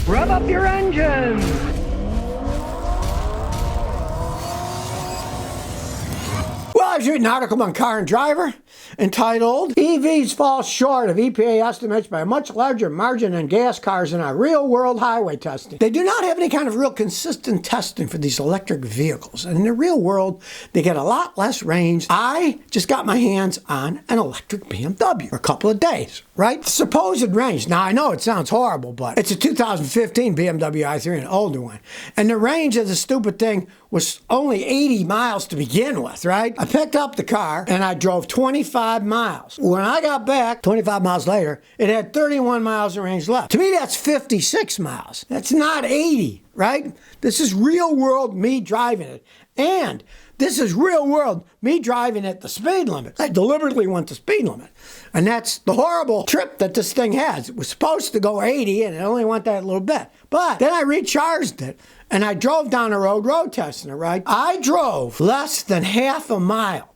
Rev up your engines! Well, I was reading an article on Car and Driver entitled, EVs Fall Short of EPA Estimates by a Much Larger Margin than Gas Cars in Our Real-World Highway Testing. They do not have any kind of real consistent testing for these electric vehicles. And in the real world, they get a lot less range. I just got my hands on an electric BMW for a couple of days, right? Supposed range. Now, I know it sounds horrible, but it's a 2015 BMW i3, an older one. And the range of the stupid thing was only 80 miles to begin with, right? I picked up the car and I drove 25 miles. When I got back, 25 miles later, it had 31 miles of range left. To me, that's 56 miles. That's not 80, right? This is real world me driving it. And this is real world me driving at the speed limit. I deliberately went the speed limit. And that's the horrible trip that this thing has. It was supposed to go 80 and it only went that little bit. But then I recharged it and I drove down the road testing it, right? I drove less than half a mile,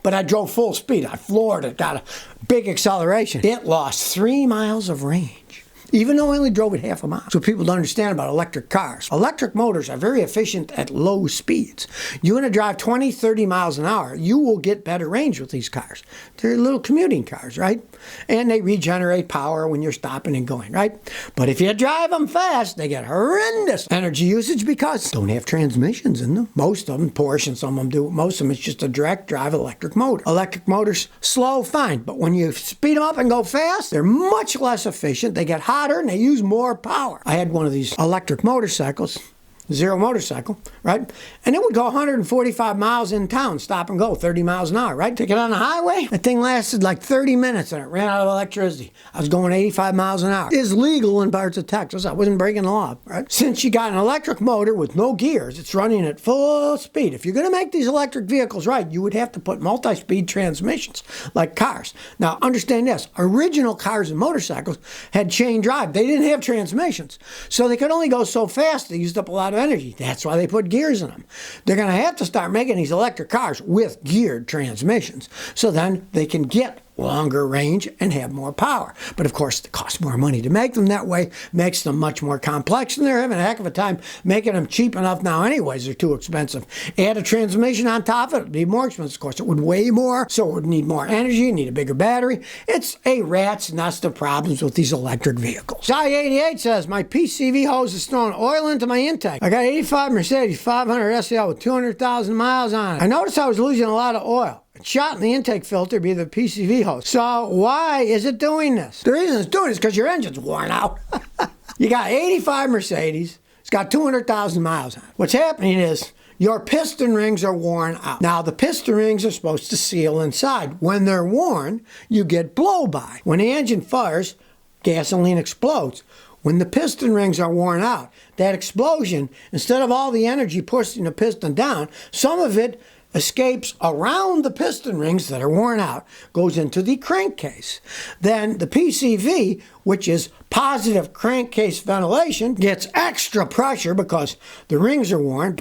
but I drove full speed. I floored it, got a big acceleration. It lost 3 miles of range, even though I only drove it half a mile. So people don't understand about electric cars. Electric motors are very efficient at low speeds. You want to drive 20, 30 miles an hour, you will get better range with these cars. They're little commuting cars, right? And they regenerate power when you're stopping and going, right? But if you drive them fast, they get horrendous energy usage because they don't have transmissions in them. Most of them, Porsche and some of them do. Most of them, it's just a direct drive electric motor. Electric motors, slow, fine. But when you speed them up and go fast, they're much less efficient. They get hotter and they use more power. I had one of these electric motorcycles, zero motorcycle, right? And it would go 145 miles in town, stop and go, 30 miles an hour, right? Take it on the highway. That thing lasted like 30 minutes and it ran out of electricity. I was going 85 miles an hour. It is legal in parts of Texas. I wasn't breaking the law, right? Since you got an electric motor with no gears, it's running at full speed. If you're going to make these electric vehicles right, you would have to put multi-speed transmissions like cars. Now, understand this. Original cars and motorcycles had chain drive. They didn't have transmissions. So they could only go so fast. They used up a lot of energy. That's why they put gears in them. They're going to have to start making these electric cars with geared transmissions so then they can get longer range and have more power. But of course, it costs more money to make them that way, makes them much more complex, and they're having a heck of a time making them cheap enough now anyways. They're too expensive. Add a transmission on top of it, it'd be more expensive. Of course, it would weigh more, so it would need more energy, need a bigger battery. It's a rat's nest of problems with these electric vehicles. I-88 says, my PCV hose is throwing oil into my intake. I got 85 Mercedes 500 SEL with 200,000 miles on it. I noticed I was losing a lot of oil. It's shot in the intake filter via the PCV hose. So why is it doing this? The reason it's doing it is because your engine's worn out. You got 85 Mercedes. It's got 200,000 miles on it. What's happening is your piston rings are worn out. Now, the piston rings are supposed to seal inside. When they're worn, you get blow-by. When the engine fires, gasoline explodes. When the piston rings are worn out, that explosion, instead of all the energy pushing the piston down, some of it escapes around the piston rings that are worn out, goes into the crankcase. Then the PCV, which is positive crankcase ventilation, gets extra pressure because the rings are worn.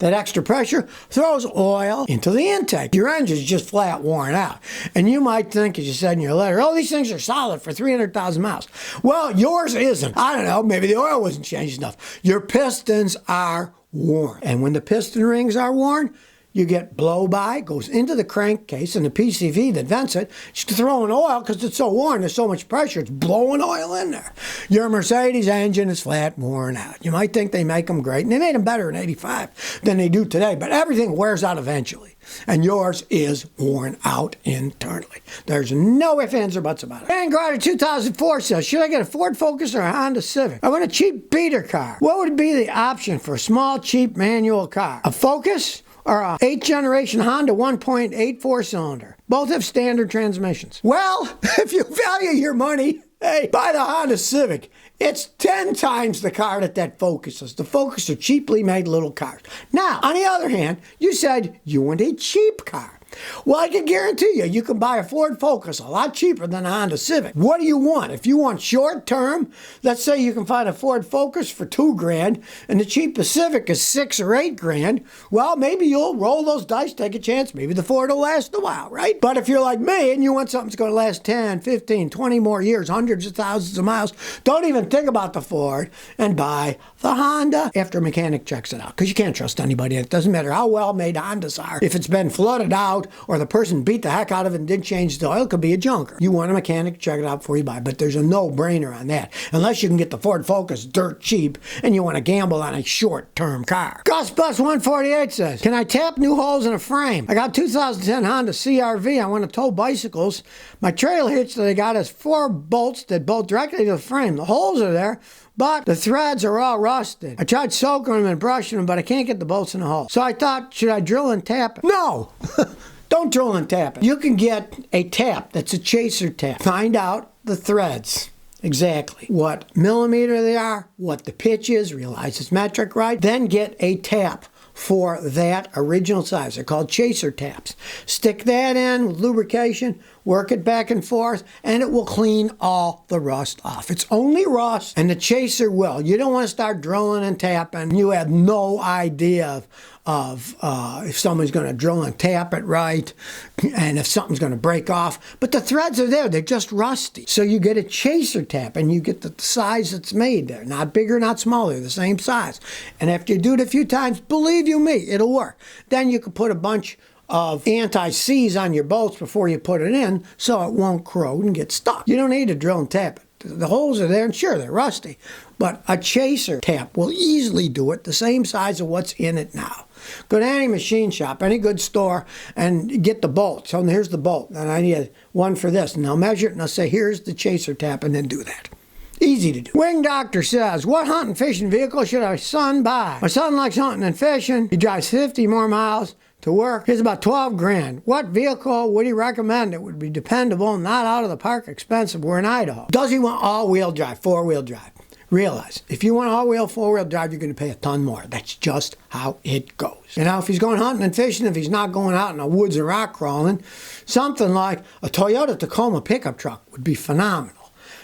That extra pressure throws oil into the intake. Your engine's just flat worn out. And you might think, as you said in your letter, oh, these things are solid for 300,000 miles. Well, yours isn't. I don't know, maybe the oil wasn't changed enough. Your pistons are worn. And when the piston rings are worn, you get blow-by, goes into the crankcase, and the PCV that vents it, it's throwing oil because it's so worn, there's so much pressure, it's blowing oil in there. Your Mercedes engine is flat worn out. You might think they make them great, and they made them better in 85 than they do today, but everything wears out eventually, and yours is worn out internally. There's no ifs, ands, or buts about it. Vanguard 2004 says, should I get a Ford Focus or a Honda Civic? I want a cheap beater car. What would be the option for a small, cheap manual car? A Focus? Or a 8th generation Honda 1.84 cylinder. Both have standard transmissions. Well, if you value your money, hey, buy the Honda Civic. It's 10 times the car that Focus is. The Focus are cheaply made little cars. Now, on the other hand, you said you want a cheap car. Well, I can guarantee you, you can buy a Ford Focus a lot cheaper than a Honda Civic. What do you want? If you want short term, let's say you can find a Ford Focus for $2,000 and the cheapest Civic is $6,000 or $8,000. Well, maybe you'll roll those dice, take a chance. Maybe the Ford will last a while, right? But if you're like me and you want something that's going to last 10, 15, 20 more years, hundreds of thousands of miles, don't even think about the Ford and buy the Honda after a mechanic checks it out. Because you can't trust anybody. It doesn't matter how well made Hondas are. If it's been flooded out or the person beat the heck out of it and didn't change the oil, it could be a junker. You want a mechanic to check it out before you buy it. But there's a no-brainer on that. Unless you can get the Ford Focus dirt cheap and you want to gamble on a short-term car. Gus Bus 148 says, can I tap new holes in a frame? I got 2010 Honda CR-V. I want to tow bicycles. My trail hitch that I got is 4 bolts that bolt directly to the frame. The holes are there, but the threads are all rusted. I tried soaking them and brushing them, but I can't get the bolts in the hole. So I thought, should I drill and tap it? No! Don't drill and tap it. You can get a tap that's a chaser tap. Find out the threads. Exactly what millimeter they are, what the pitch is, realize it's metric, right? Then get a tap for that original size. They're called chaser taps. Stick that in with lubrication, work it back and forth, and it will clean all the rust off. It's only rust, and the chaser will. You don't want to start drilling and tapping. You have no idea of if someone's going to drill and tap it right, and if something's going to break off. But the threads are there. They're just rusty. So you get a chaser tap, and you get the size that's made there. Not bigger, not smaller. They're the same size. And after you do it a few times, believe you me, it'll work. Then you can put a bunch of anti-seize on your bolts before you put it in so it won't corrode and get stuck. You don't need to drill and tap it. The holes are there, and sure, they're rusty, but a chaser tap will easily do it the same size of what's in it now. Go to any machine shop, any good store, and get the bolt. So here's the bolt, and I need one for this. And they'll measure it, and they'll say, here's the chaser tap, and then do that. Easy to do. Wing Doctor says, what hunting fishing vehicle should our son buy? My son likes hunting and fishing. He drives 50 more miles to work. He's about $12,000. What vehicle would he recommend that would be dependable, not out of the park expensive? We're in Idaho. Does he want all-wheel drive, four-wheel drive? Realize, if you want all-wheel, four-wheel drive, you're going to pay a ton more. That's just how it goes. And now if he's going hunting and fishing, if he's not going out in the woods and rock crawling, something like a Toyota Tacoma pickup truck would be phenomenal.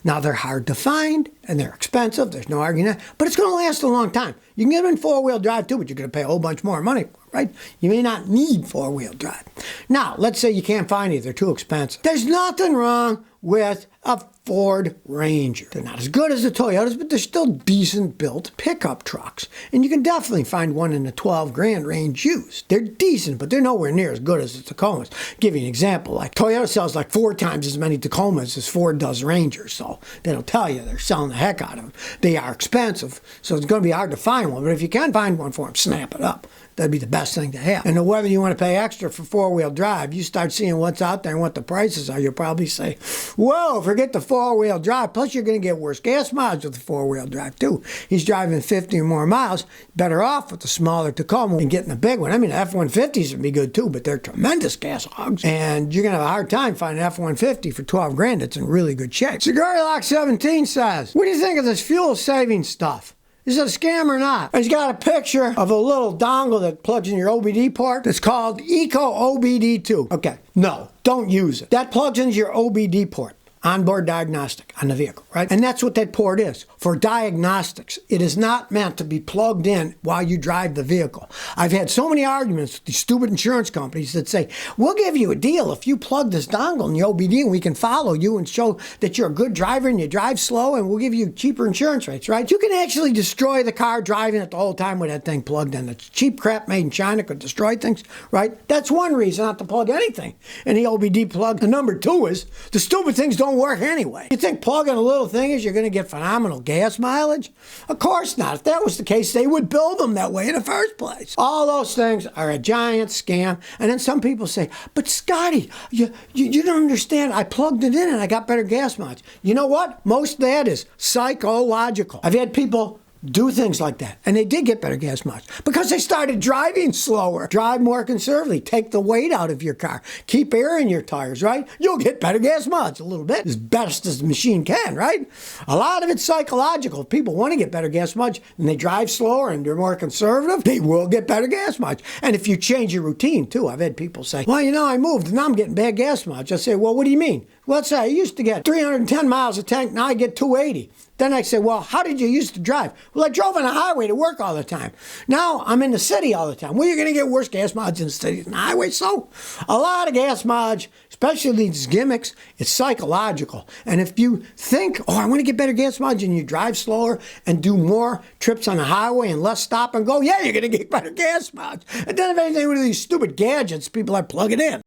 Now, they're hard to find, and they're expensive. There's no arguing that. But it's going to last a long time. You can get them in four-wheel drive, too, but you're going to pay a whole bunch more money for it, right? You may not need four-wheel drive. Now, let's say you can't find it. They're too expensive. There's nothing wrong with a Ford Ranger. They're not as good as the Toyotas, but they're still decent built pickup trucks. And you can definitely find one in the $12,000 range used. They're decent, but they're nowhere near as good as the Tacomas. Give you an example, like Toyota sells like 4 times as many Tacomas as Ford does Rangers, so that'll tell you they're selling the heck out of them. They are expensive, so it's going to be hard to find one, but if you can find one for them, snap it up. That'd be the best thing to have. And whether you want to pay extra for four-wheel drive, you start seeing what's out there and what the prices are, you'll probably say, whoa, forget the four-wheel drive. Plus, you're going to get worse gas mileage with the four-wheel drive, too. He's driving 50 or more miles. Better off with the smaller Tacoma and getting a big one. I mean, F-150s would be good, too, but they're tremendous gas hogs. And you're going to have a hard time finding an F-150 for $12,000 that's in really good shape. Cigar Lock 17 says, what do you think of this fuel-saving stuff? Is it a scam or not? And he's got a picture of a little dongle that plugs in your OBD port that's called Eco OBD2. Okay, no, don't use it. That plugs into your OBD port, onboard diagnostic on the vehicle, right? And that's what that port is, for diagnostics. It is not meant to be plugged in while you drive the vehicle. I've had so many arguments with these stupid insurance companies that say, we'll give you a deal if you plug this dongle in the OBD and we can follow you and show that you're a good driver and you drive slow and we'll give you cheaper insurance rates, right? You can actually destroy the car driving it the whole time with that thing plugged in. It's cheap crap made in China could destroy things, right? That's one reason not to plug anything in the OBD plug. The number 2 is the stupid things don't work anyway. You think plugging a little thing is you're going to get phenomenal gas mileage? Of course not. If that was the case, they would build them that way in the first place. All those things are a giant scam. And then some people say, but Scotty, you don't understand. I plugged it in and I got better gas mileage. You know what? Most of that is psychological. I've had people do things like that. And they did get better gas mileage because they started driving slower, drive more conservatively, take the weight out of your car, keep air in your tires, right? You'll get better gas mileage a little bit, as best as the machine can, right? A lot of it's psychological. If people want to get better gas mileage and they drive slower and they're more conservative, they will get better gas mileage. And if you change your routine too, I've had people say, well, you know, I moved and now I'm getting bad gas mileage. I say, well, what do you mean? Well, let's say I used to get 310 miles a tank, now I get 280. Then I say, well, how did you used to drive? Well, I drove on the highway to work all the time. Now I'm in the city all the time. Well, you're going to get worse gas mileage in the city than the highway. So a lot of gas mileage, especially these gimmicks, it's psychological. And if you think, oh, I want to get better gas mileage, and you drive slower and do more trips on the highway and less stop and go, yeah, you're going to get better gas mileage. It doesn't have anything to do with these stupid gadgets people are plugging in.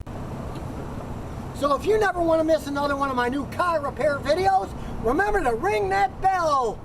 So if you never want to miss another one of my new car repair videos, remember to ring that bell.